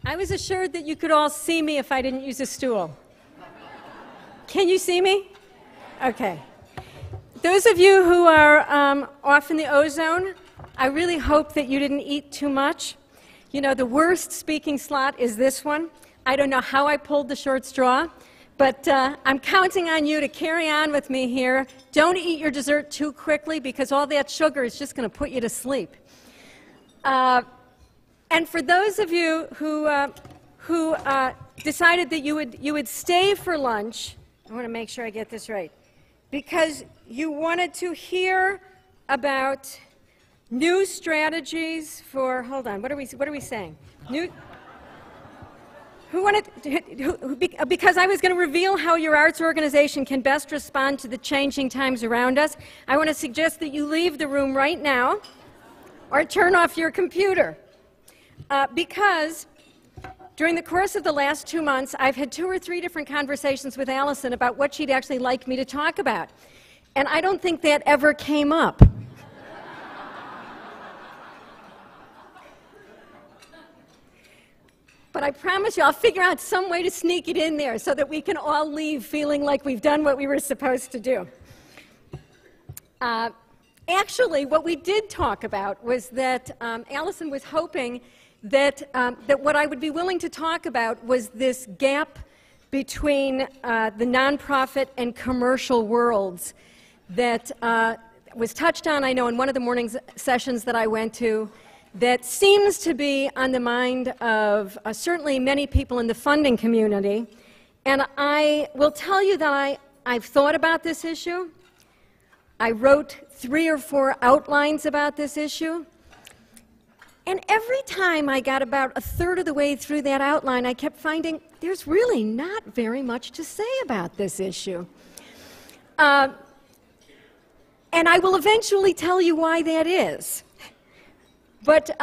I was assured that you could all see me if I didn't use a stool. Can you see me? Okay. Those of you who are off in the ozone, I really hope that you didn't eat too much. You know, the worst speaking slot is this one. I don't know how I pulled the short straw, but I'm counting on you to carry on with me here. Don't eat your dessert too quickly because all that sugar is just going to put you to sleep. And for those of you who decided that you would stay for lunch, I want to make sure I get this right, because you wanted to hear about new strategies for, hold on, what are we saying? Because I was going to reveal how your arts organization can best respond to the changing times around us, I want to suggest that you leave the room right now or turn off your computer. Because during the course of the last 2 months, I've had 2 or 3 different conversations with Allison about what she'd actually like me to talk about. And I don't think that ever came up. But I promise you, I'll figure out some way to sneak it in there so that we can all leave feeling like we've done what we were supposed to do. Actually, what we did talk about was that Allison was hoping that what I would be willing to talk about was this gap between the nonprofit and commercial worlds that was touched on, I know, in one of the morning sessions that I went to, that seems to be on the mind of certainly many people in the funding community. And I will tell you that I've thought about this issue. I wrote 3 or 4 outlines about this issue. And every time I got about 1/3 of the way through that outline, I kept finding there's really not very much to say about this issue. And I will eventually tell you why that is. But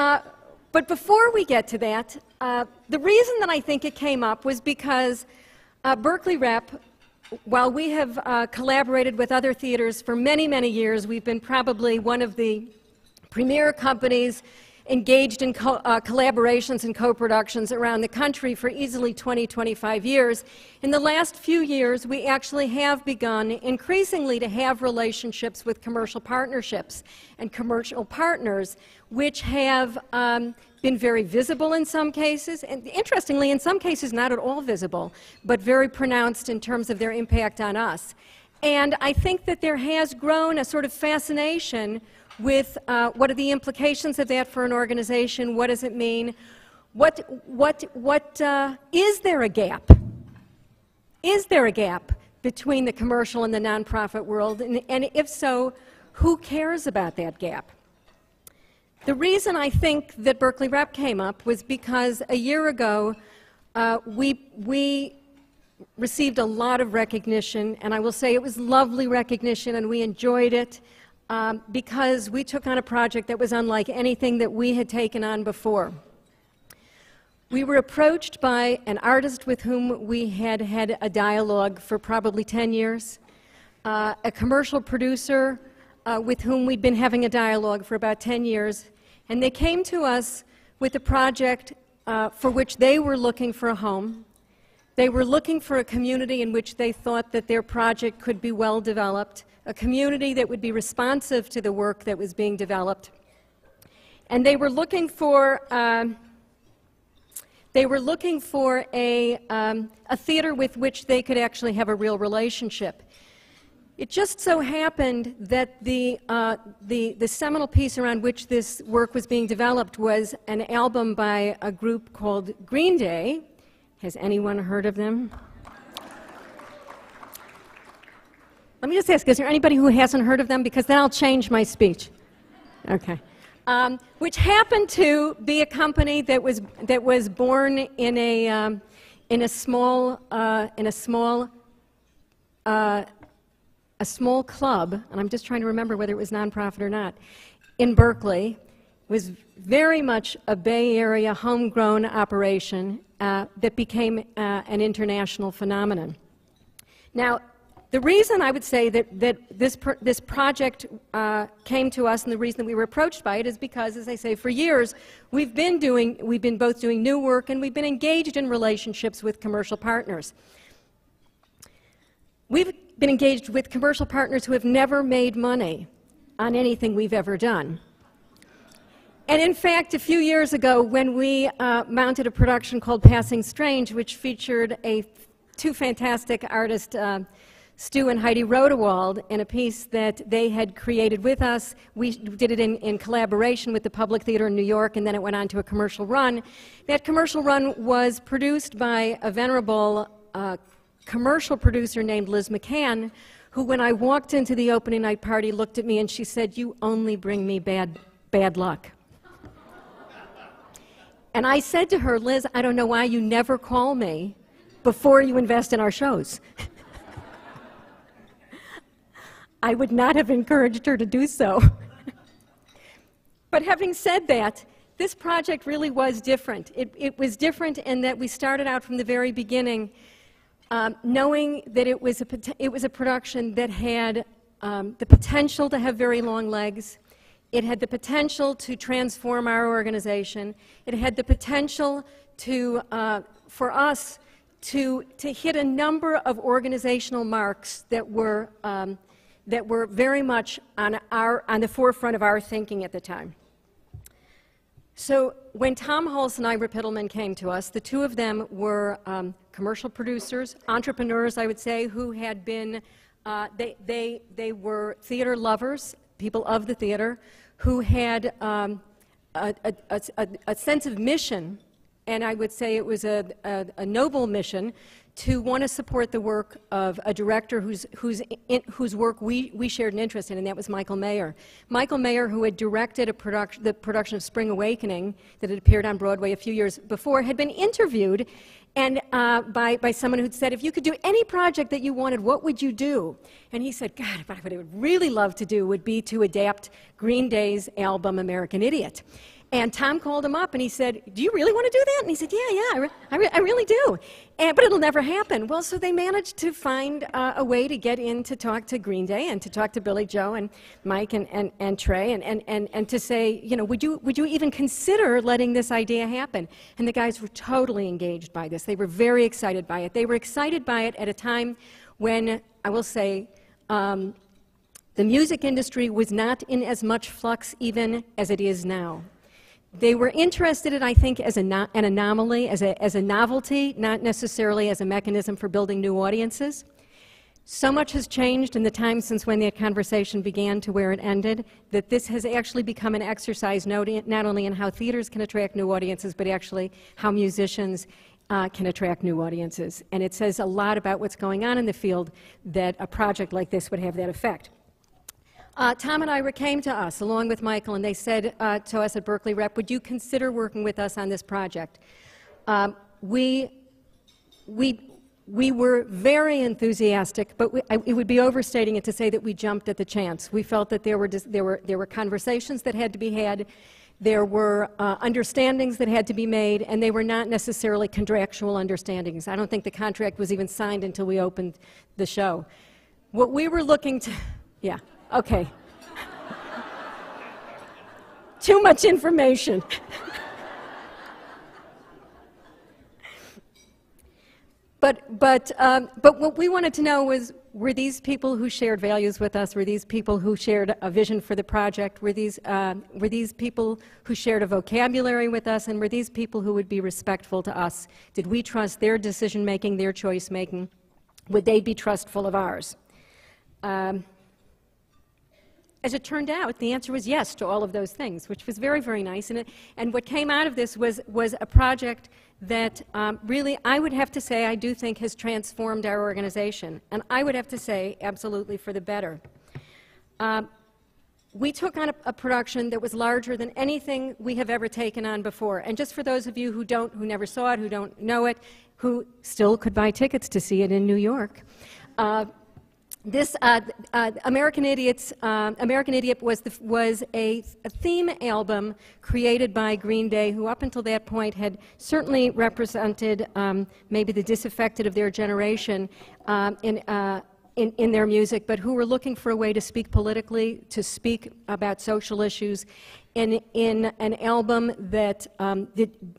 before we get to that, the reason that I think it came up was because Berkeley Rep, while we have collaborated with other theaters for many, many years, we've been probably one of the premier companies engaged in collaborations and co-productions around the country for easily 20, 25 years. In the last few years, we actually have begun increasingly to have relationships with commercial partnerships and commercial partners, which have been very visible in some cases, and interestingly, in some cases not at all visible, but very pronounced in terms of their impact on us. And I think that there has grown a sort of fascination with what are the implications of that for an organization, what does it mean, is there a gap? Is there a gap between the commercial and the nonprofit world, and if so, who cares about that gap? The reason I think that Berkeley Rep came up was because a year ago we received a lot of recognition, and I will say it was lovely recognition and we enjoyed it. Because we took on a project that was unlike anything that we had taken on before. We were approached by an artist with whom we had had a dialogue for probably 10 years, a commercial producer with whom we'd been having a dialogue for about 10 years, and they came to us with a project for which they were looking for a home. They were looking for a community in which they thought that their project could be well developed, a community that would be responsive to the work that was being developed. And they were looking for a theater with which they could actually have a real relationship. It just so happened that the seminal piece around which this work was being developed was an album by a group called Green Day. Has anyone heard of them? Let me just ask, is there anybody who hasn't heard of them? Because then I'll change my speech. Okay. Which happened to be a company that was born in a small club, and I'm just trying to remember whether it was nonprofit or not, in Berkeley. It was very much a Bay Area homegrown operation that became an international phenomenon. Now, The reason I would say that this project came to us, and the reason that we were approached by it, is because, as I say, for years we've been both doing new work and we've been engaged in relationships with commercial partners. We've been engaged with commercial partners who have never made money on anything we've ever done. And in fact, a few years ago, when we mounted a production called Passing Strange, which featured two fantastic artists, Stu and Heidi Rodewald, in a piece that they had created with us. We did it in collaboration with the Public Theater in New York, and then it went on to a commercial run. That commercial run was produced by a venerable commercial producer named Liz McCann, who, when I walked into the opening night party, looked at me and she said, "You only bring me bad luck." And I said to her, "Liz, I don't know why you never call me before you invest in our shows." I would not have encouraged her to do so. But having said that, this project really was different. It was different in that we started out from the very beginning knowing that it was a production that had the potential to have very long legs. It had the potential to transform our organization. It had the potential to, for us to hit a number of organizational marks that were very much on the forefront of our thinking at the time. So when Tom Hulse and Ira Pittleman came to us, the two of them were commercial producers, entrepreneurs, I would say, who had been, they were theater lovers, people of the theater, who had a sense of mission, and I would say it was a noble mission, to want to support the work of a director whose work we shared an interest in, and that was Michael Mayer. Michael Mayer, who had directed the production of Spring Awakening that had appeared on Broadway a few years before, had been interviewed and by someone who'd said, "If you could do any project that you wanted, what would you do?" And he said, "God, what I would really love to do would be to adapt Green Day's album American Idiot." And Tom called him up and he said, "Do you really want to do that?" And he said, "Yeah, I really do. But it'll never happen." Well, so they managed to find a way to get in to talk to Green Day and to talk to Billy Joe and Mike and Trey and to say, you know, would you even consider letting this idea happen? And the guys were totally engaged by this. They were very excited by it. They were excited by it at a time when, I will say, the music industry was not in as much flux even as it is now. They were interested in, I think, as an anomaly, as a novelty, not necessarily as a mechanism for building new audiences. So much has changed in the time since when that conversation began to where it ended, that this has actually become an exercise not only in how theaters can attract new audiences, but actually how musicians can attract new audiences. And it says a lot about what's going on in the field that a project like this would have that effect. Tom and Ira came to us, along with Michael, and they said to us at Berkeley Rep, "Would you consider working with us on this project?" We were very enthusiastic, but it would be overstating it to say that we jumped at the chance. We felt that there were conversations that had to be had, there were understandings that had to be made, and they were not necessarily contractual understandings. I don't think the contract was even signed until we opened the show. What we were looking to, yeah. Okay. Too much information. But what we wanted to know was, were these people who shared values with us, were these people who shared a vision for the project, were these people who shared a vocabulary with us, and were these people who would be respectful to us? Did we trust their decision-making, their choice-making? Would they be trustful of ours? As it turned out, the answer was yes to all of those things, which was very, very nice. And what came out of this was a project that really, I would have to say, I do think has transformed our organization. And I would have to say, absolutely for the better. We took on a production that was larger than anything we have ever taken on before. And just for those of you who never saw it, who don't know it, who still could buy tickets to see it in New York, this American Idiot was a theme album created by Green Day, who up until that point had certainly represented maybe the disaffected of their generation in in their music, but who were looking for a way to speak politically, to speak about social issues in an album that,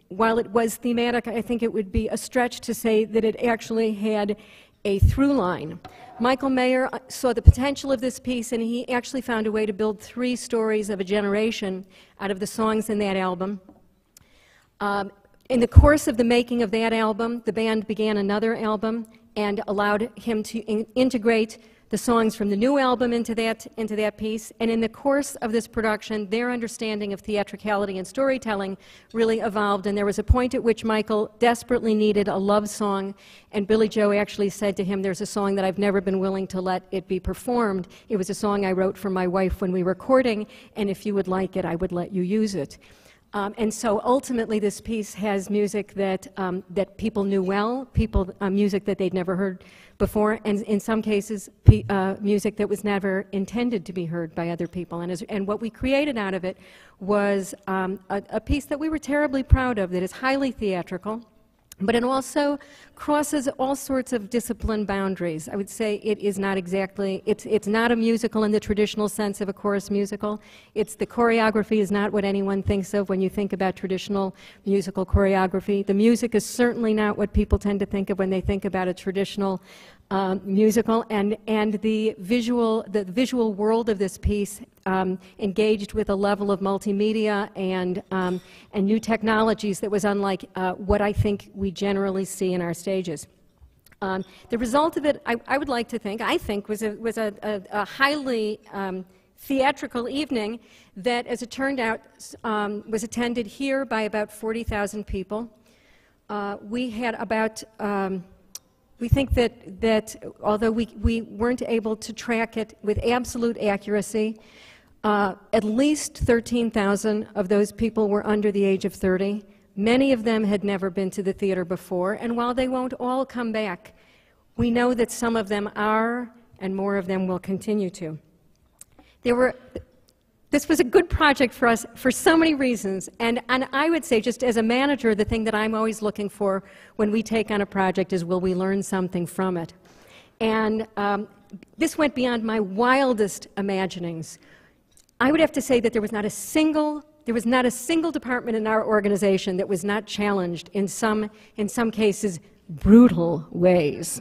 while it was thematic, I think it would be a stretch to say that it actually had a through line. Michael Mayer saw the potential of this piece, and he actually found a way to build 3 stories of a generation out of the songs in that album. In the course of the making of that album, the band began another album and allowed him to integrate the songs from the new album into that piece. And in the course of this production, their understanding of theatricality and storytelling really evolved. And there was a point at which Michael desperately needed a love song, and Billy Joe actually said to him, "There's a song that I've never been willing to let it be performed. It was a song I wrote for my wife when we were courting, and if you would like it, I would let you use it." And so ultimately this piece has music that, that people knew well, music that they'd never heard before, and in some cases music that was never intended to be heard by other people. And what we created out of it was a piece that we were terribly proud of, that is highly theatrical, but it also crosses all sorts of discipline boundaries. I would say it is not exactly, it's not a musical in the traditional sense of a chorus musical. The choreography is not what anyone thinks of when you think about traditional musical choreography. The music is certainly not what people tend to think of when they think about a traditional musical, and the visual world of this piece engaged with a level of multimedia and new technologies that was unlike what I think we generally see in our stages. The result of it, I would like to think, was a highly theatrical evening that, as it turned out, was attended here by about 40,000 people. We had about we think that although we weren't able to track it with absolute accuracy, at least 13,000 of those people were under the age of 30. Many of them had never been to the theater before, and while they won't all come back, we know that some of them are, and more of them will continue to. This was a good project for us for so many reasons, and I would say, just as a manager, the thing that I'm always looking for when we take on a project is, will we learn something from it? And this went beyond my wildest imaginings. I would have to say that there was not a single department in our organization that was not challenged in some cases, brutal ways.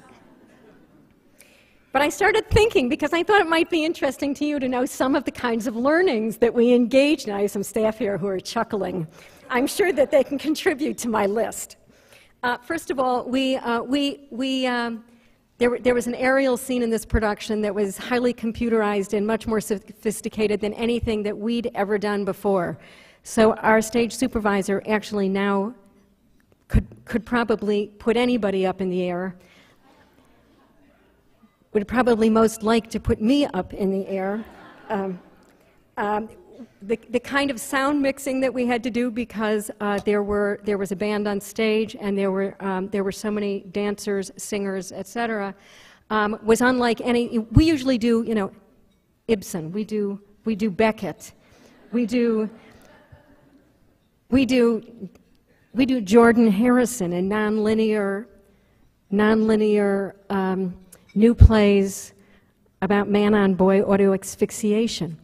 But I started thinking, because I thought it might be interesting to you to know some of the kinds of learnings that we engaged in. I have some staff here who are chuckling. I'm sure that they can contribute to my list. First of all, there was an aerial scene in this production that was highly computerized and much more sophisticated than anything that we'd ever done before. So our stage supervisor actually now could probably put anybody up in the air. Would probably most like to put me up in the air. The kind of sound mixing that we had to do, because there was a band on stage and there were so many dancers, singers, etc., was unlike any. We usually do, you know, Ibsen. We do Beckett. We do Jordan Harrison and nonlinear new plays about man-on-boy auto asphyxiation.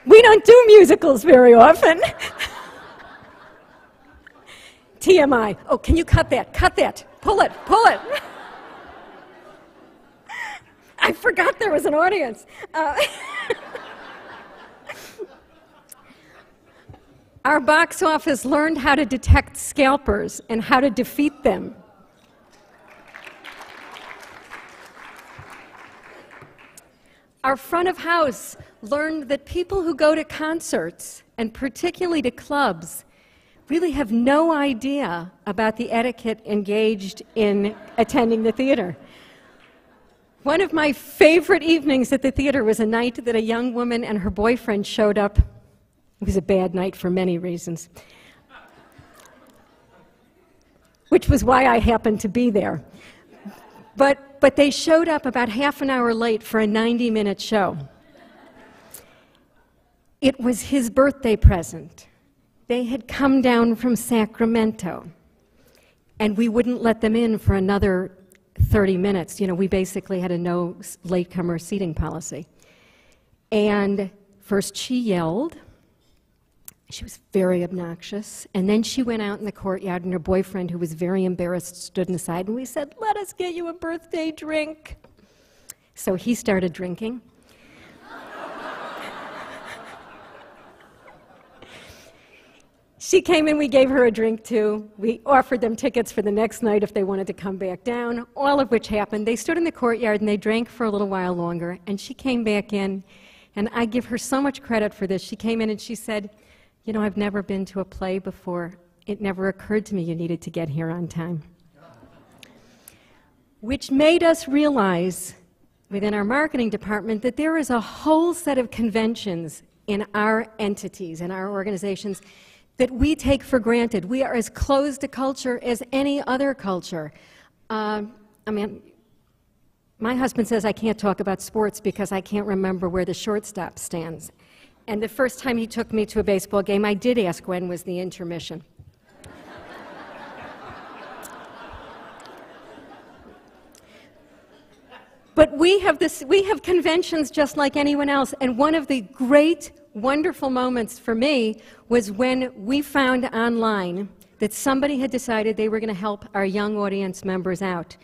We don't do musicals very often. TMI. Oh, can you cut that? Cut that. Pull it. Pull it. I forgot there was an audience. Our box office learned how to detect scalpers and how to defeat them. Our front of house learned that people who go to concerts, and particularly to clubs, really have no idea about the etiquette engaged in attending the theater. One of my favorite evenings at the theater was a night that a young woman and her boyfriend showed up. It was a bad night for many reasons, which was why I happened to be there. But they showed up about half an hour late for a 90-minute show. It was his birthday present. They had come down from Sacramento. and we wouldn't let them in for another 30 minutes. You know, we basically had a no latecomer seating policy. And first she yelled. She was very obnoxious. And then she went out in the courtyard, and her boyfriend, who was very embarrassed, stood aside, and we said, "Let us get you a birthday drink." So he started drinking. She came in, we gave her a drink too. We offered them tickets for the next night if they wanted to come back down, all of which happened. They stood in the courtyard and they drank for a little while longer, and she came back in, and I give her so much credit for this. She came in and she said, "You know, I've never been to a play before. It never occurred to me you needed to get here on time." Which made us realize within our marketing department that there is a whole set of conventions in our entities, in our organizations, that we take for granted. We are as closed a culture as any other culture. I mean, my husband says I can't talk about sports because I can't remember where the shortstop stands. And the first time he took me to a baseball game, I did ask when was the intermission. But we have conventions just like anyone else, and one of the great, wonderful moments for me was when we found online that somebody had decided they were going to help our young audience members out.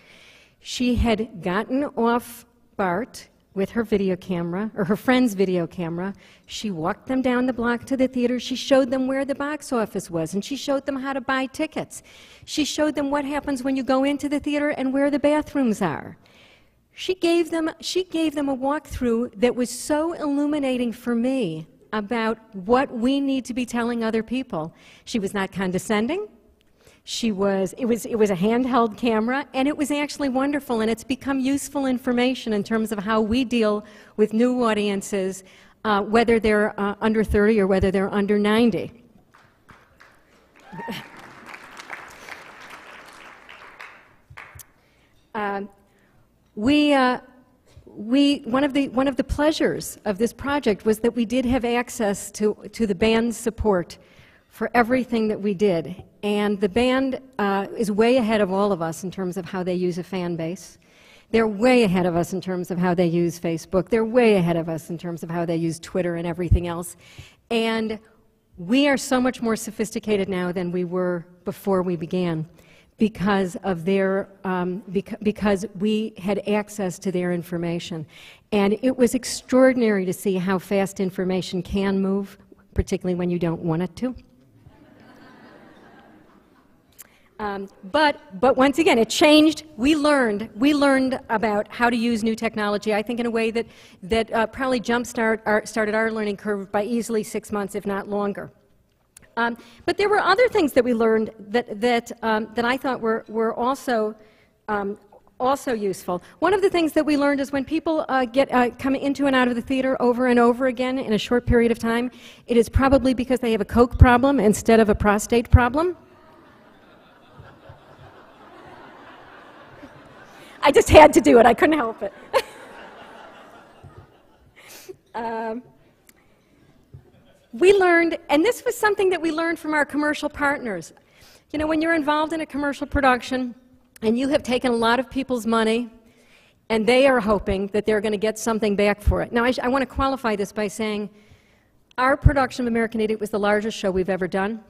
She had gotten off BART with her video camera, or her friend's video camera. She walked them down the block to the theater. She showed them where the box office was, and she showed them how to buy tickets. She showed them what happens when you go into the theater and where the bathrooms are. She gave them a walkthrough that was so illuminating for me about what we need to be telling other people. She was not condescending. It was a handheld camera, and it was actually wonderful, and it's become useful information in terms of how we deal with new audiences, whether they're under 30 or whether they're under 90. One of the pleasures of this project was that we did have access to the band's support for everything that we did. And the band is way ahead of all of us in terms of how they use a fan base. They're way ahead of us in terms of how they use Facebook. They're way ahead of us in terms of how they use Twitter and everything else. And we are so much more sophisticated now than we were before we began, because of their because we had access to their information. And it was extraordinary to see how fast information can move, particularly when you don't want it to. But once again, it changed. We learned about how to use new technology, I think, in a way that probably started our learning curve by easily 6 months, if not longer. But there were other things that we learned that I thought were also useful. One of the things that we learned is when people come into and out of the theater over and over again in a short period of time, it is probably because they have a Coke problem instead of a prostate problem. I just had to do it. I couldn't help it. We learned, and this was something that we learned from our commercial partners. You know, when you're involved in a commercial production and you have taken a lot of people's money and they are hoping that they're going to get something back for it. Now, I want to qualify this by saying our production of American Idiot was the largest show we've ever done.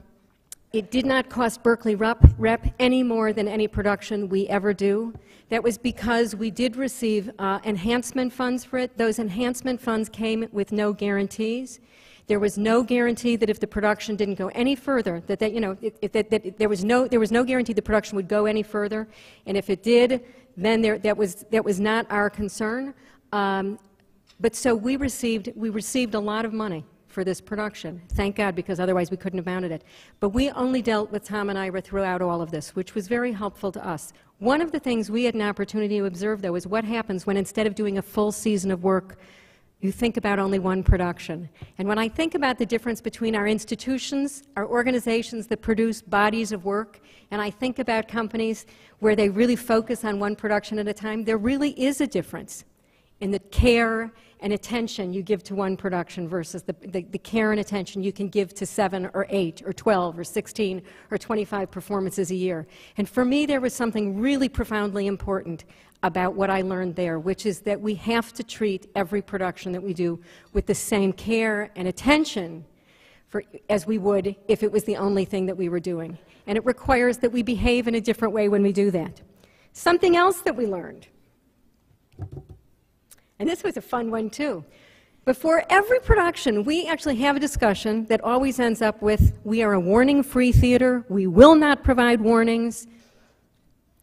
It did not cost Berkeley Rep any more than any production we ever do. That was because we did receive enhancement funds for it. Those enhancement funds came with no guarantees. There was no guarantee that if the production didn't go any further, that there was no guarantee the production would go any further. And if it did, then that was not our concern. But so we received a lot of money for this production. Thank God, because otherwise we couldn't have mounted it. But we only dealt with Tom and Ira throughout all of this, which was very helpful to us. One of the things we had an opportunity to observe, though, is what happens when instead of doing a full season of work, you think about only one production. And when I think about the difference between our institutions, our organizations that produce bodies of work, and I think about companies where they really focus on one production at a time, there really is a difference in the care and attention you give to one production versus the care and attention you can give to 7 or 8 or 12 or 16 or 25 performances a year. And for me, there was something really profoundly important about what I learned there, which is that we have to treat every production that we do with the same care and attention as we would if it was the only thing that we were doing. And it requires that we behave in a different way when we do that. Something else that we learned, and this was a fun one too. Before every production, we actually have a discussion that always ends up with, we are a warning-free theater, we will not provide warnings,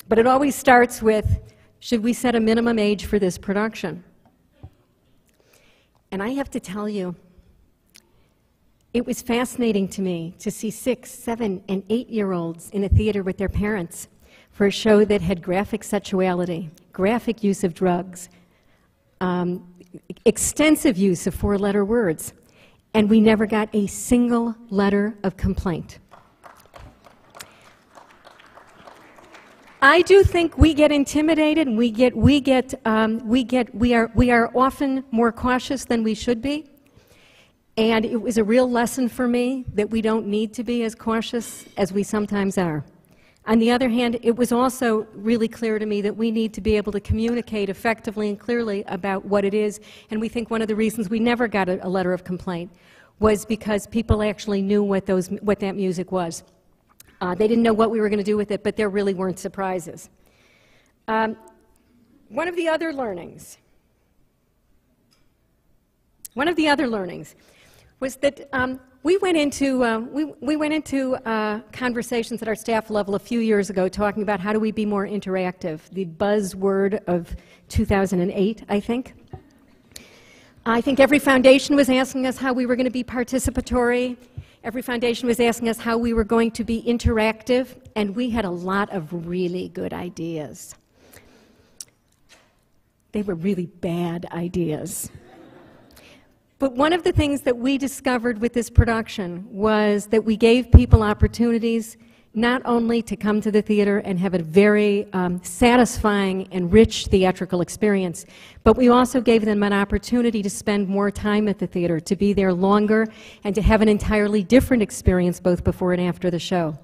but it always starts with, should we set a minimum age for this production? And I have to tell you, it was fascinating to me to see 6-, 7-, and 8-year-olds in a theater with their parents for a show that had graphic sexuality, graphic use of drugs, extensive use of 4-letter words, and we never got a single letter of complaint. I do think we get intimidated, and we are often more cautious than we should be. And it was a real lesson for me that we don't need to be as cautious as we sometimes are. On the other hand, it was also really clear to me that we need to be able to communicate effectively and clearly about what it is. And we think one of the reasons we never got a letter of complaint was because people actually knew what that music was. They didn't know what we were going to do with it, but there really weren't surprises. One of the other learnings was that we went into conversations at our staff level a few years ago talking about how do we be more interactive, the buzzword of 2008, I think. I think every foundation was asking us how we were going to be participatory. Every foundation was asking us how we were going to be interactive, and we had a lot of really good ideas. They were really bad ideas. But one of the things that we discovered with this production was that we gave people opportunities not only to come to the theater and have a very satisfying and rich theatrical experience, but we also gave them an opportunity to spend more time at the theater, to be there longer, and to have an entirely different experience both before and after the show.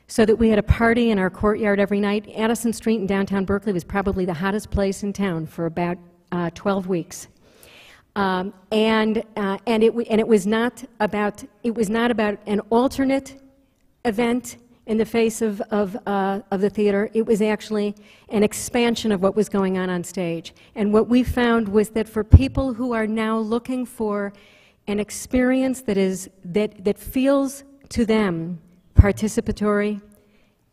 So that we had a party in our courtyard every night. Addison Street in downtown Berkeley was probably the hottest place in town for about 12 weeks. And it was not about an alternate event in the face of the theater. It was actually an expansion of what was going on stage. And what we found was that for people who are now looking for an experience that feels to them participatory,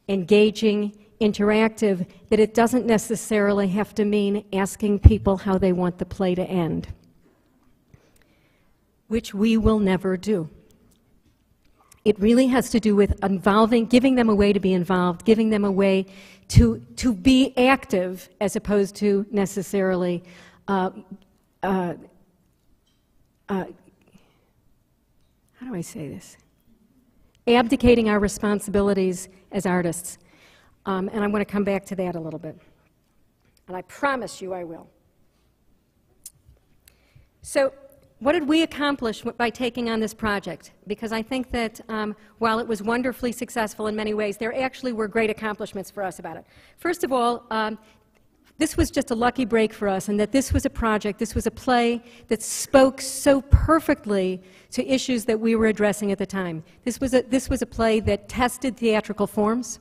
engaging, interactive, that it doesn't necessarily have to mean asking people how they want the play to end, which we will never do. It really has to do with giving them a way to be involved, giving them a way to be active as opposed to necessarily how do I say this? Abdicating our responsibilities as artists. And I'm going to come back to that a little bit. And I promise you I will. So, what did we accomplish by taking on this project? Because I think that while it was wonderfully successful in many ways, there actually were great accomplishments for us about it. First of all, this was just a lucky break for us, and that this was a project, this was a play that spoke so perfectly to issues that we were addressing at the time. This was a play that tested theatrical forms,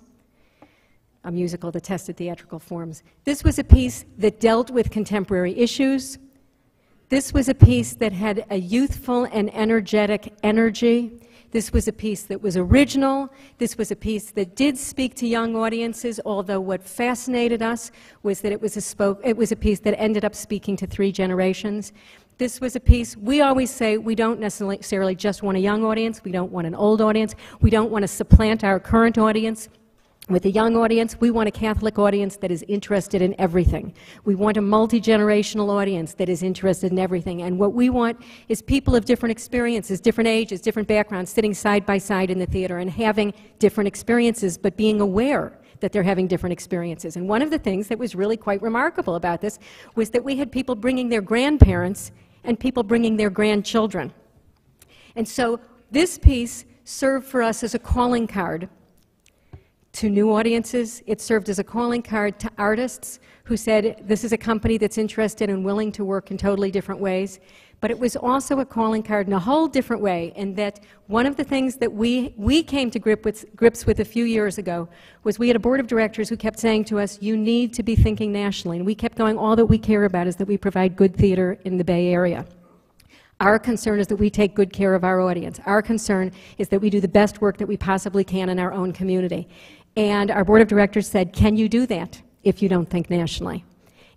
a musical that tested theatrical forms. This was a piece that dealt with contemporary issues. This was a piece that had a youthful and energetic energy. This was a piece that was original. This was a piece that did speak to young audiences, although what fascinated us was that it was a piece that ended up speaking to 3 generations. This was a piece, we always say, we don't necessarily just want a young audience, we don't want an old audience, we don't want to supplant our current audience. With a young audience, we want a Catholic audience that is interested in everything. We want a multi-generational audience that is interested in everything. And what we want is people of different experiences, different ages, different backgrounds, sitting side by side in the theater and having different experiences, but being aware that they're having different experiences. And one of the things that was really quite remarkable about this was that we had people bringing their grandparents and people bringing their grandchildren. And so this piece served for us as a calling card to new audiences. It served as a calling card to artists who said, this is a company that's interested and willing to work in totally different ways. But it was also a calling card in a whole different way, in that one of the things that we came to grips with a few years ago was we had a board of directors who kept saying to us, you need to be thinking nationally. And we kept going, all that we care about is that we provide good theater in the Bay Area. Our concern is that we take good care of our audience. Our concern is that we do the best work that we possibly can in our own community. And our board of directors said, can you do that if you don't think nationally?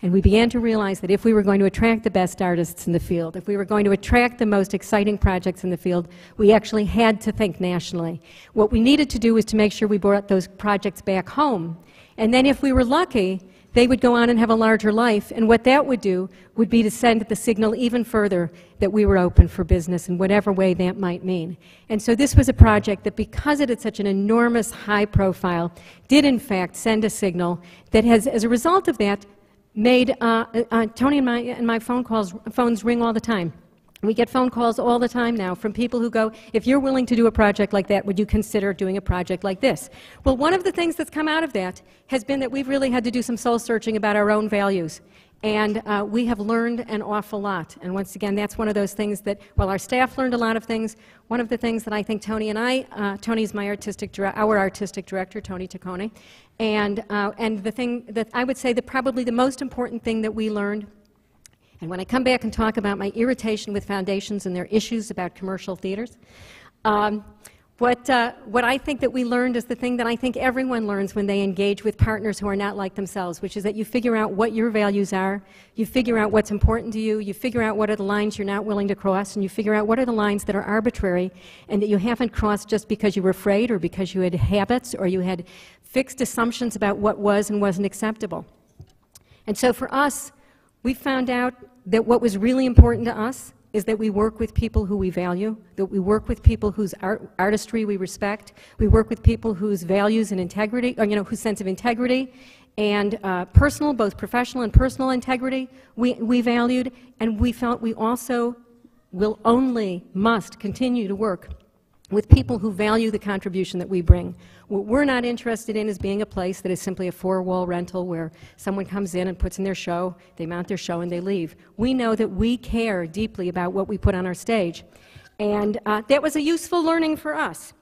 And we began to realize that if we were going to attract the best artists in the field, if we were going to attract the most exciting projects in the field, we actually had to think nationally. What we needed to do was to make sure we brought those projects back home. And then if we were lucky, they would go on and have a larger life, and what that would do would be to send the signal even further that we were open for business in whatever way that might mean. And so this was a project that, because it had such an enormous high profile, did in fact send a signal that has, as a result of that, made Tony and my phones ring all the time. We get phone calls all the time now from people who go, if you're willing to do a project like that, would you consider doing a project like this? Well, one of the things that's come out of that has been that we've really had to do some soul searching about our own values. And we have learned an awful lot. And once again, that's one of those things that, while our staff learned a lot of things, one of the things that I think Tony and Tony's my our artistic director, Tony Taccone, and the thing that I would say that probably the most important thing that we learned. And when I come back and talk about my irritation with foundations and their issues about commercial theaters, what I think that we learned is the thing that I think everyone learns when they engage with partners who are not like themselves, which is that you figure out what your values are, you figure out what's important to you, you figure out what are the lines you're not willing to cross, and you figure out what are the lines that are arbitrary and that you haven't crossed just because you were afraid or because you had habits or you had fixed assumptions about what was and wasn't acceptable. And so for us, we found out that what was really important to us is that we work with people who we value, that we work with people whose artistry we respect, we work with people whose values and integrity, or whose sense of integrity and both professional and personal integrity we valued, and we felt we also must continue to work with people who value the contribution that we bring. What we're not interested in is being a place that is simply a four-wall rental where someone comes in and puts in their show, they mount their show, and they leave. We know that we care deeply about what we put on our stage. And that was a useful learning for us.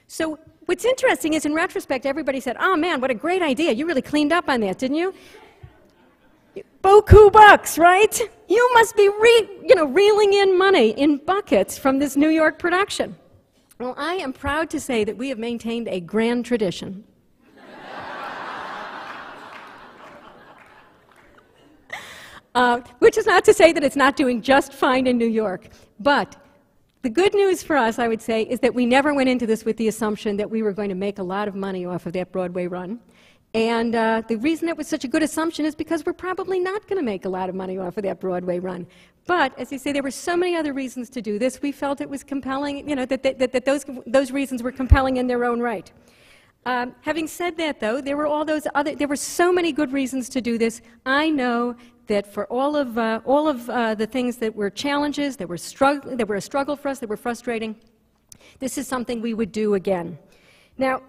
So what's interesting is, in retrospect, everybody said, oh man, what a great idea. You really cleaned up on that, didn't you? Beaucoup bucks, right? You must be reeling in money in buckets from this New York production. Well, I am proud to say that we have maintained a grand tradition. Which is not to say that it's not doing just fine in New York. But the good news for us, I would say, is that we never went into this with the assumption that we were going to make a lot of money off of that Broadway run. And the reason it was such a good assumption is because we're probably not going to make a lot of money off of that Broadway run. But, as you say, there were so many other reasons to do this. We felt it was compelling, that those reasons were compelling in their own right. Having said that, though, there were so many good reasons to do this. I know that for all of the things that were challenges, that were a struggle for us, that were frustrating, this is something we would do again. Now,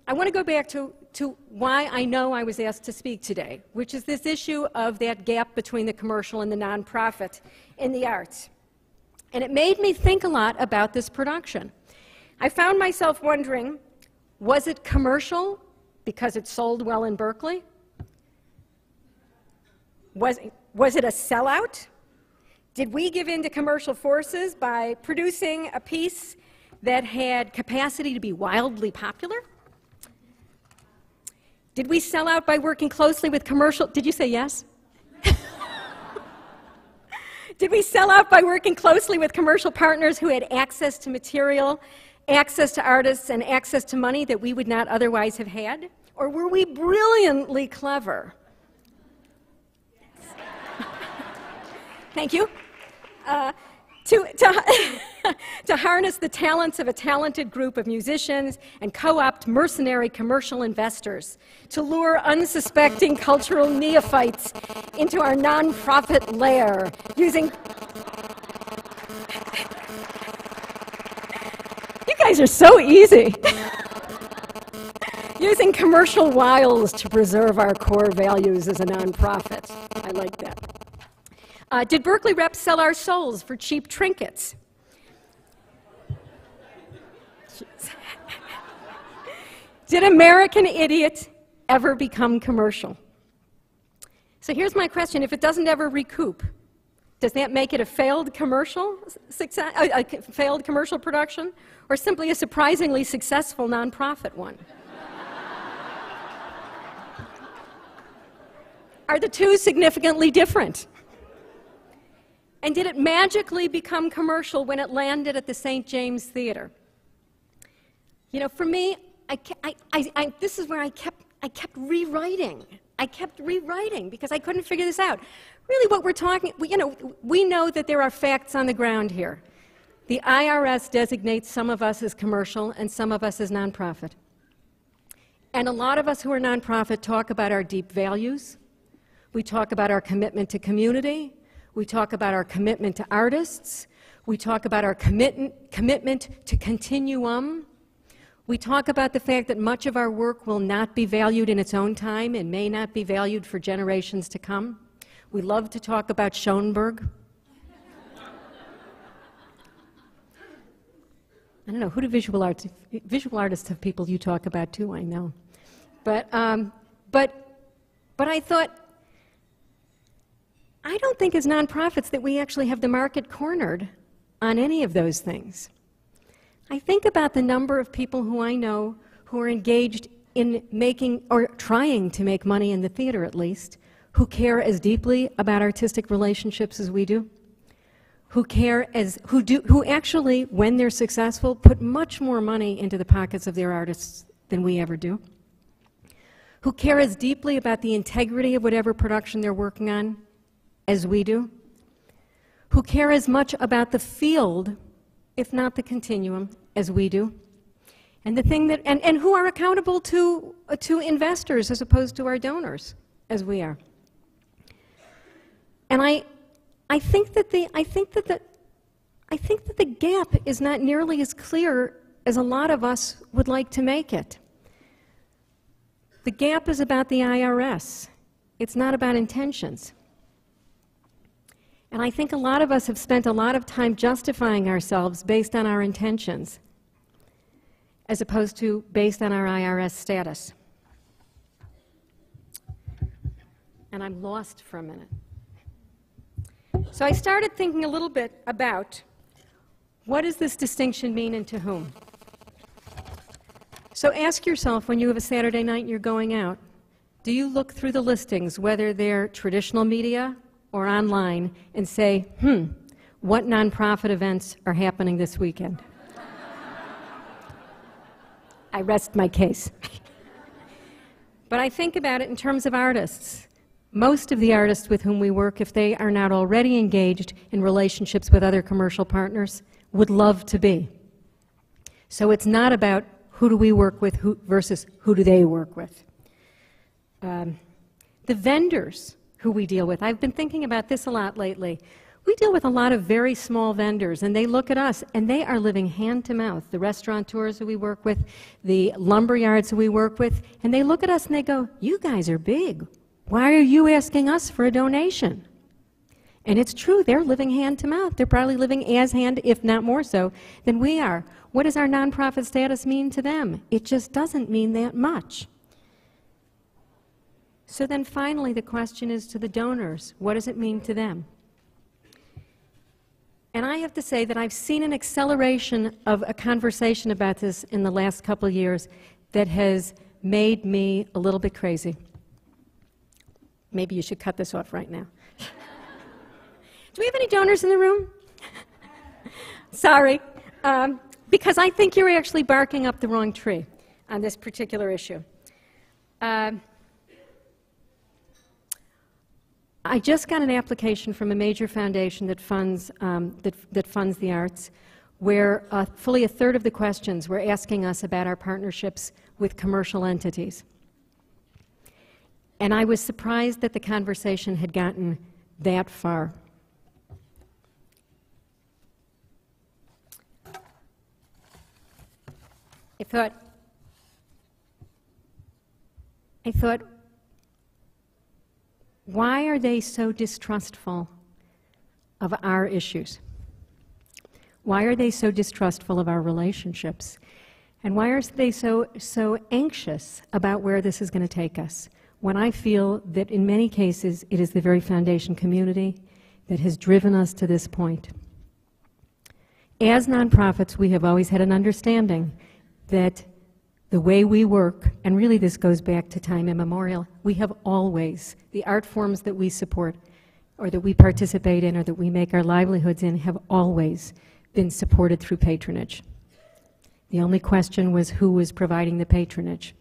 I want to go back to why I know I was asked to speak today, which is this issue of that gap between the commercial and the nonprofit in the arts. And it made me think a lot about this production. I found myself wondering, was it commercial because it sold well in Berkeley? Was it a sellout? Did we give in to commercial forces by producing a piece that had capacity to be wildly popular? Did we sell out by working closely with commercial? Did you say yes? Did we sell out by working closely with commercial partners who had access to material access to artists and access to money that we would not otherwise have had? Or were we brilliantly clever? Thank you. To harness the talents of a talented group of musicians and co-opt mercenary commercial investors, to lure unsuspecting cultural neophytes into our nonprofit lair using... You guys are so easy. Using commercial wiles to preserve our core values as a nonprofit. I like that. Did Berkeley reps sell our souls for cheap trinkets? Did American Idiot ever become commercial? So here's my question. If it doesn't ever recoup, does that make it a failed commercial success, a failed commercial production, or simply a surprisingly successful nonprofit one? Are the two significantly different? And did it magically become commercial when it landed at the St. James Theater? You know, for me, this is where I kept rewriting. I kept rewriting because I couldn't figure this out. Really what we're talking, we know that there are facts on the ground here. The IRS designates some of us as commercial and some of us as nonprofit. And a lot of us who are nonprofit talk about our deep values. We talk about our commitment to community. We talk about our commitment to artists. We talk about our commitment to continuum. We talk about the fact that much of our work will not be valued in its own time and may not be valued for generations to come. We love to talk about Schoenberg. I don't know, who do visual artists have people you talk about too, I know. But I thought, I don't think as nonprofits that we actually have the market cornered on any of those things. I think about the number of people who I know who are engaged in making, or trying to make money in the theater at least, who care as deeply about artistic relationships as we do, who actually, when they're successful, put much more money into the pockets of their artists than we ever do, who care as deeply about the integrity of whatever production they're working on as we do, who care as much about the field, if not the continuum, as we do, and the thing that, and who are accountable to investors as opposed to our donors, as we are. And I think that the gap is not nearly as clear as a lot of us would like to make it. The gap is about the IRS. It's not about intentions. And I think a lot of us have spent a lot of time justifying ourselves based on our intentions, as opposed to based on our IRS status. And I'm lost for a minute. So I started thinking a little bit about what does this distinction mean and to whom? So ask yourself when you have a Saturday night and you're going out, do you look through the listings, whether they're traditional media or online, and say, what nonprofit events are happening this weekend? I rest my case. But I think about it in terms of artists. Most of the artists with whom we work, if they are not already engaged in relationships with other commercial partners, would love to be. So it's not about who do we work with versus who do they work with. The vendors who we deal with. I've been thinking about this a lot lately. We deal with a lot of very small vendors, and they look at us, and they are living hand to mouth. The restaurateurs who we work with, the lumber yards who we work with, and they look at us and they go, you guys are big. Why are you asking us for a donation? And it's true, they're living hand to mouth. They're probably living as hand, if not more so, than we are. What does our nonprofit status mean to them? It just doesn't mean that much. So then finally the question is to the donors, what does it mean to them? And I have to say that I've seen an acceleration of a conversation about this in the last couple of years that has made me a little bit crazy. Maybe you should cut this off right now. Do we have any donors in the room? Sorry. because I think you're actually barking up the wrong tree on this particular issue. I just got an application from a major foundation that funds the arts, where fully a third of the questions were asking us about our partnerships with commercial entities. And I was surprised that the conversation had gotten that far. I thought, why are they so distrustful of our issues? Why are they so distrustful of our relationships? And why are they so anxious about where this is going to take us? When I feel that in many cases it is the very foundation community that has driven us to this point. As nonprofits, we have always had an understanding that the way we work, and really this goes back to time immemorial, we have always, the art forms that we support or that we participate in or that we make our livelihoods in have always been supported through patronage. The only question was who was providing the patronage.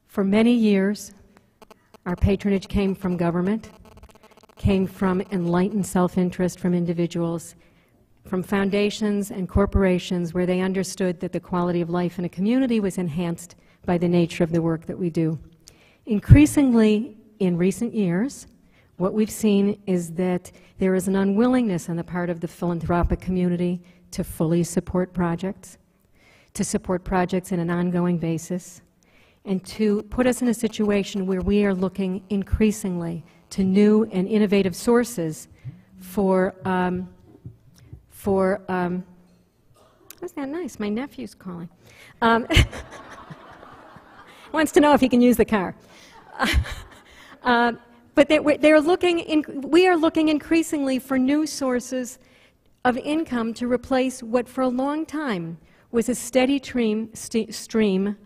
For many years, our patronage came from government, came from enlightened self-interest from individuals, from foundations and corporations where they understood that the quality of life in a community was enhanced by the nature of the work that we do. Increasingly, in recent years, what we've seen is that there is an unwillingness on the part of the philanthropic community to fully support projects, to support projects in an ongoing basis, and to put us in a situation where we are looking increasingly to new and innovative sources for that's not nice, my nephew's calling. Wants to know if he can use the car. But we are looking increasingly for new sources of income to replace what for a long time was a steady stream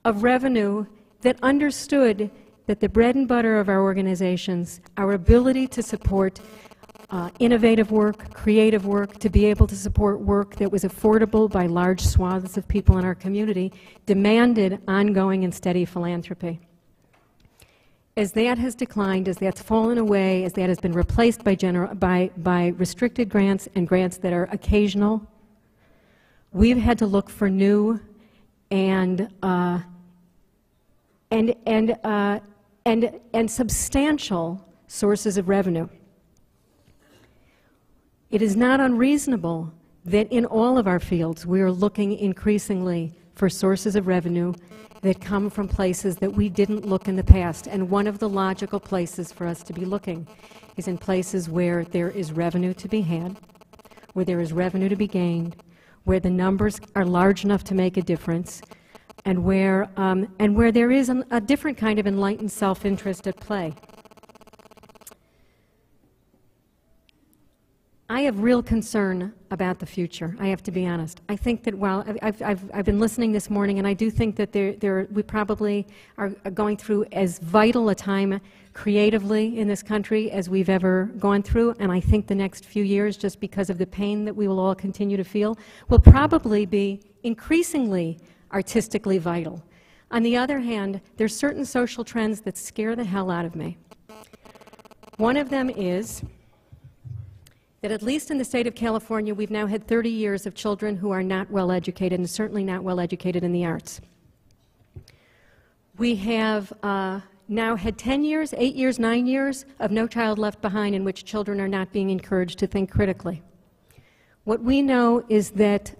of revenue that understood that the bread and butter of our organizations, our ability to support innovative work, creative work, to be able to support work that was affordable by large swaths of people in our community, demanded ongoing and steady philanthropy. As that has declined, as that's fallen away, as that has been replaced by restricted grants and grants that are occasional, we've had to look for new and substantial sources of revenue. It is not unreasonable that in all of our fields we are looking increasingly for sources of revenue that come from places that we didn't look in the past. And one of the logical places for us to be looking is in places where there is revenue to be had, where there is revenue to be gained, where the numbers are large enough to make a difference, and where there is a different kind of enlightened self-interest at play. I have real concern about the future, I have to be honest. I think that while I've been listening this morning, and I do think that we probably are going through as vital a time creatively in this country as we've ever gone through, and I think the next few years, just because of the pain that we will all continue to feel, will probably be increasingly artistically vital. On the other hand, there's certain social trends that scare the hell out of me. One of them is that at least in the state of California, we've now had 30 years of children who are not well educated, and certainly not well educated in the arts. We have now had 10 years, 8 years, 9 years of No Child Left Behind in which children are not being encouraged to think critically. What we know is that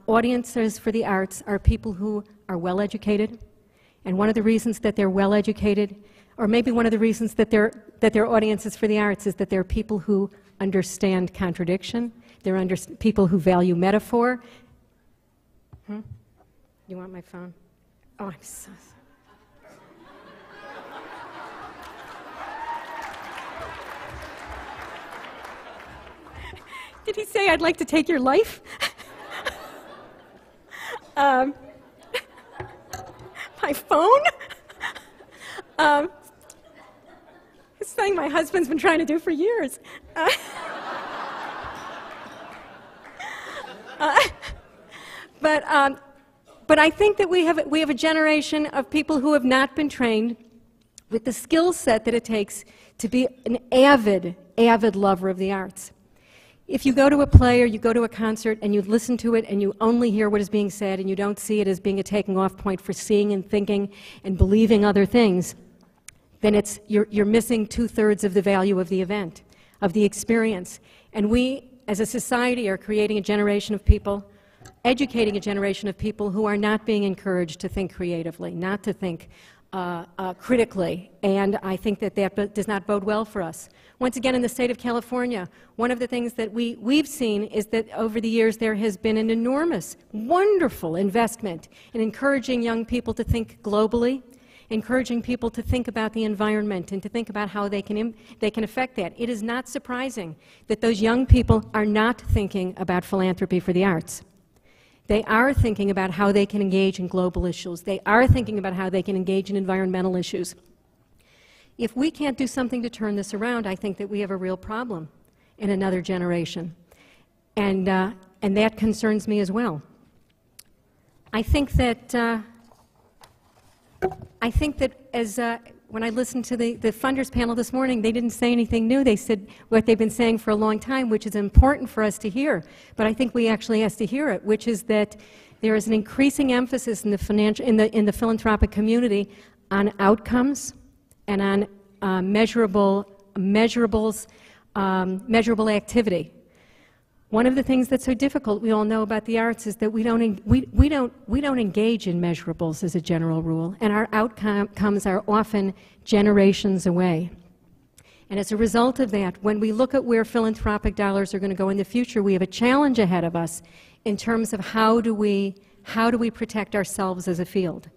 audiences for the arts are people who are well educated, and one of the reasons that they're well educated, or maybe one of the reasons that they're audiences for the arts, is that they're people who understand contradiction, they're people who value metaphor. You want my phone? Oh, I'm so sorry. Did he say I'd like to take your life? My phone? It's something my husband's been trying to do for years. but I think that we have a generation of people who have not been trained with the skill set that it takes to be an avid lover of the arts. If you go to a play or you go to a concert and you listen to it and you only hear what is being said and you don't see it as being a taking off point for seeing and thinking and believing other things, then you're missing 2/3 of the value of the event, of the experience. And we, as a society, are creating a generation of people, educating a generation of people who are not being encouraged to think creatively, not to think critically, and I think that does not bode well for us. Once again, in the state of California, one of the things that we've seen is that over the years there has been an enormous, wonderful investment in encouraging young people to think globally, encouraging people to think about the environment and to think about how they can affect that. It is not surprising that those young people are not thinking about philanthropy for the arts. They are thinking about how they can engage in global issues. They are thinking about how they can engage in environmental issues. If we can't do something to turn this around, I think that we have a real problem in another generation. And that concerns me as well. I think that when I listened to the funders panel this morning, they didn't say anything new. They said what they've been saying for a long time, which is important for us to hear. But I think we actually have to hear it, which is that there is an increasing emphasis in the philanthropic community on outcomes and on measurable activity. One of the things that's so difficult, we all know about the arts, is that we don't engage in measurables as a general rule, and our outcomes are often generations away. And as a result of that, when we look at where philanthropic dollars are going to go in the future, we have a challenge ahead of us in terms of how do we protect ourselves as a field.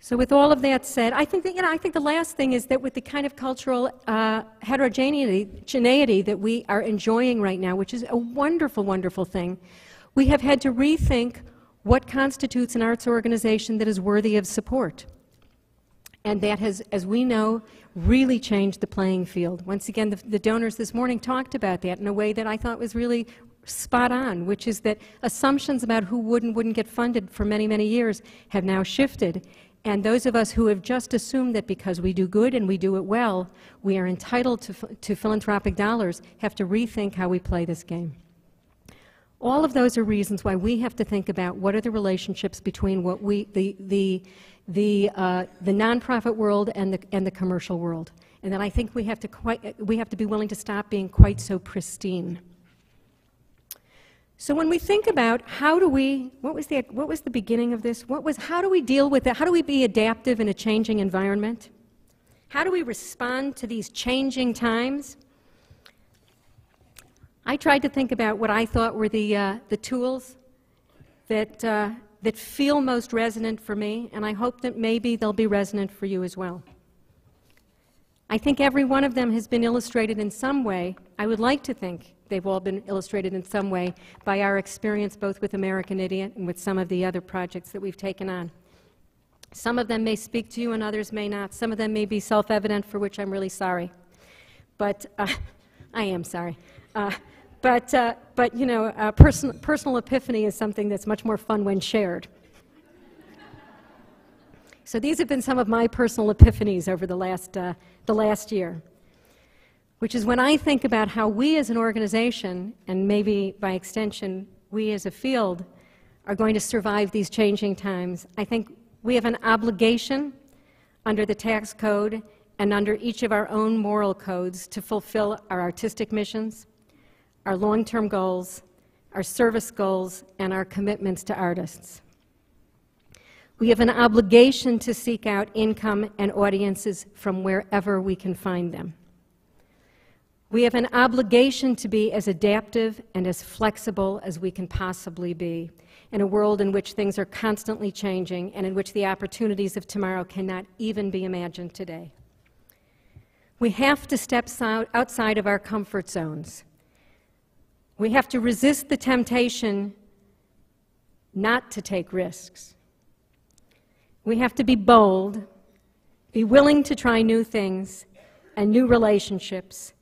So with all of that said, I think the last thing is that with the kind of cultural heterogeneity that we are enjoying right now, which is a wonderful, wonderful thing, we have had to rethink what constitutes an arts organization that is worthy of support. And that has, as we know, really changed the playing field. Once again, the donors this morning talked about that in a way that I thought was really spot on, which is that assumptions about who would and wouldn't get funded for many, many years have now shifted. And those of us who have just assumed that because we do good and we do it well, we are entitled to philanthropic dollars, have to rethink how we play this game. All of those are reasons why we have to think about what are the relationships between what the nonprofit world and the commercial world. And then I think we have to be willing to stop being quite so pristine. So when we think about how do we, what was the beginning of this? How do we deal with that? How do we be adaptive in a changing environment? How do we respond to these changing times? I tried to think about what I thought were the tools that feel most resonant for me, and I hope that maybe they'll be resonant for you as well. I think every one of them has been illustrated in some way. I would like to think they've all been illustrated in some way by our experience both with American Idiot and with some of the other projects that we've taken on. Some of them may speak to you and others may not. Some of them may be self-evident, for which I'm really sorry. But I am sorry. But you know, personal epiphany is something that's much more fun when shared. So these have been some of my personal epiphanies over the last year, which is when I think about how we as an organization, and maybe by extension we as a field, are going to survive these changing times. I think we have an obligation under the tax code and under each of our own moral codes to fulfill our artistic missions, our long-term goals, our service goals, and our commitments to artists. We have an obligation to seek out income and audiences from wherever we can find them. We have an obligation to be as adaptive and as flexible as we can possibly be in a world in which things are constantly changing and in which the opportunities of tomorrow cannot even be imagined today. We have to step outside of our comfort zones. We have to resist the temptation not to take risks. We have to be bold, be willing to try new things and new relationships.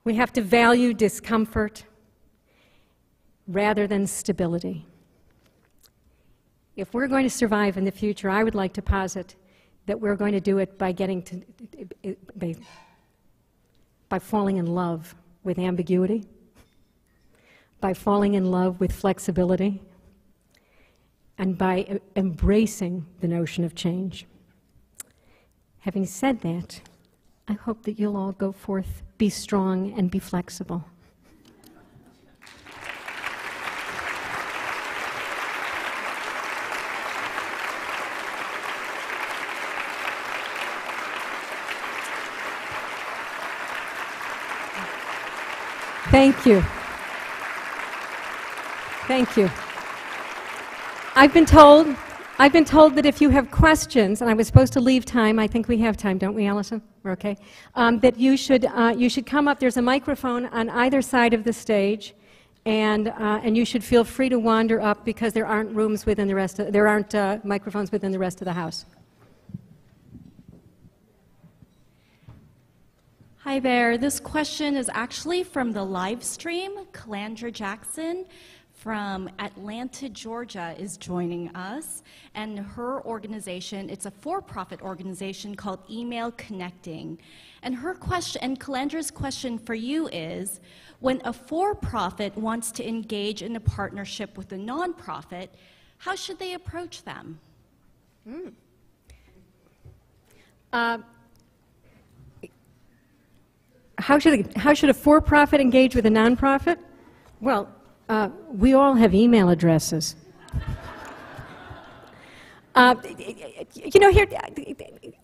We have to value discomfort rather than stability. if we're going to survive in the future, I would like to posit that we're going to do it by by falling in love with ambiguity, by falling in love with flexibility, and by embracing the notion of change. Having said that, I hope that you'll all go forth, be strong, and be flexible. Thank you. Thank you. I've been told that if you have questions, and I was supposed to leave time, I think we have time, don't we, Allison? We're okay. That you should come up. There's a microphone on either side of the stage, and you should feel free to wander up because there aren't rooms within the rest of, there aren't microphones within the rest of the house. Hi there. This question is actually from the live stream. Calandra Jackson from Atlanta, Georgia is joining us, and her organization, it's a for-profit organization called Email Connecting. And her question, and Calandra's question for you is, when a for-profit wants to engage in a partnership with a nonprofit, how should they approach them? How should a for-profit engage with a nonprofit? Well, we all have email addresses. You know, here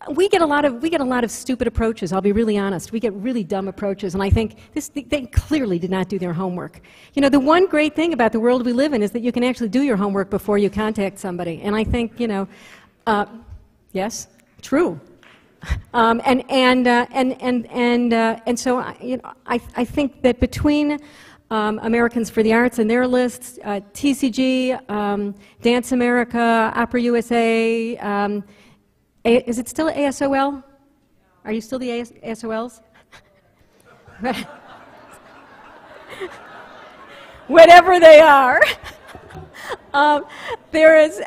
we get a lot of stupid approaches. I'll be really honest. We get really dumb approaches, and I think they clearly did not do their homework. You know, the one great thing about the world we live in is that you can actually do your homework before you contact somebody, and I think, you know, yes, true. And so, you know, I think that between Americans for the Arts and their lists, TCG, Dance America, Opera USA, is it still ASOL? Are you still the ASOLs? Whatever they are. There's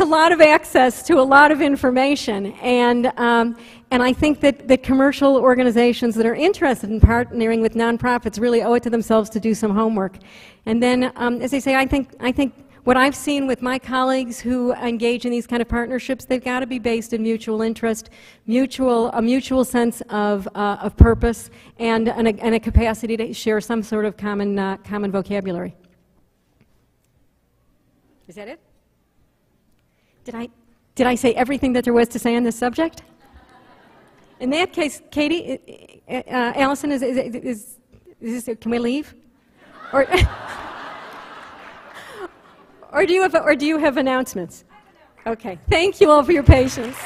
a lot of access to a lot of information, and I think that commercial organizations that are interested in partnering with nonprofits really owe it to themselves to do some homework. And then, as I say, I think what I've seen with my colleagues who engage in these kind of partnerships, they've got to be based in mutual interest, a mutual sense of purpose, and a capacity to share some sort of common vocabulary. Is that it? Did I say everything that there was to say on this subject? In that case, Katie, Allison, is this, can we leave? Or, or do you have announcements? Okay. Thank you all for your patience.